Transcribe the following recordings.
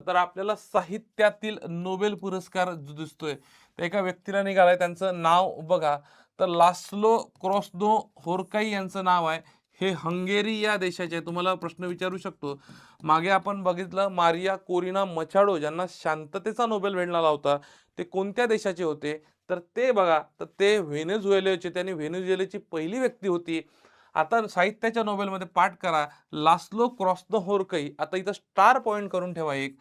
तर आपल्याला साहित्यातील नोबेल पुरस्कार जो दिसतोय, तर एका व्यक्तीला निघालाय. त्यांचं नाव बघा, तर लास्लो क्रोस्दोहोरकाई यांचं नाव आहे. हे हंगेरी या देशाचे आहे. तुम्हाला प्रश्न विचारू शकतो. मागे आपण बघितलं मारिया कोरिना मचाडो ज्यांना शांततेचा नोबेल मिळाला होता. ते कोणत्या देशाचे होते? तर ते बघा, तर ते व्हेनेझुएलाचे. त्यांनी व्हेनेझुएलाची पहिली व्यक्ती होती. आता साहित्याच्या नोबेलमध्ये पाठ करा, लास्लो क्रोस्दोहोरकाई. आता इथं स्टार पॉइंट करून ठेवा एक,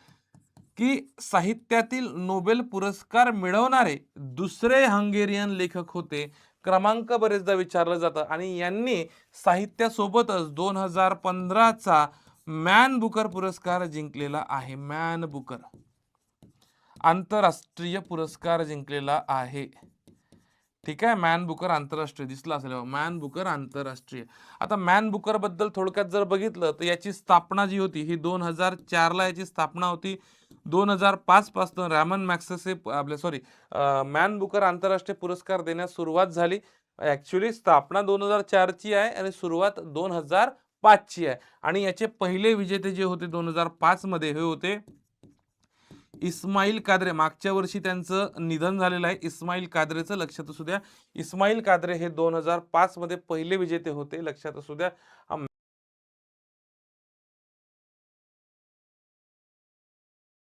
की साहित्यातील नोबेल पुरस्कार मिळवणारे दुसरे हंगेरियन लेखक होते. क्रमांक बरेचदा विचारलं जातं आणि यांनी साहित्यासोबतच 2015 चा मॅन बुकर पुरस्कार जिंकलेला आहे. मॅन बुकर आंतरराष्ट्रीय पुरस्कार जिंकलेला आहे. ठीक आहे. मॅन बुकर आंतरराष्ट्रीय दिसला असेल मॅन बुकर आंतरराष्ट्रीय. आता मॅन बुकर बद्दल थोडक्यात जर बघितलं तर याची स्थापना जी होती ही 2004 ला याची स्थापना होती. 2005 पासून रॅमन मॅग्सेसे आपले सॉरी मॅन बुकर आंतरराष्ट्रीय पुरस्कार देण्यास सुरुवात झाली. ऍक्च्युली स्थापना 2004 ची आहे आणि सुरुवात 2005 ची आहे. आणि याचे पहिले विजेते जे होते 2005 मध्ये हे होते इस्माईल काद्रे. मागच्या वर्षी त्यांचं निधन झालेलं आहे. इस्माईल काद्रेचं लक्षात असू द्या. इस्माईल काद्रे हे 2005 मध्ये पहिले विजेते होते. लक्षात असू द्या.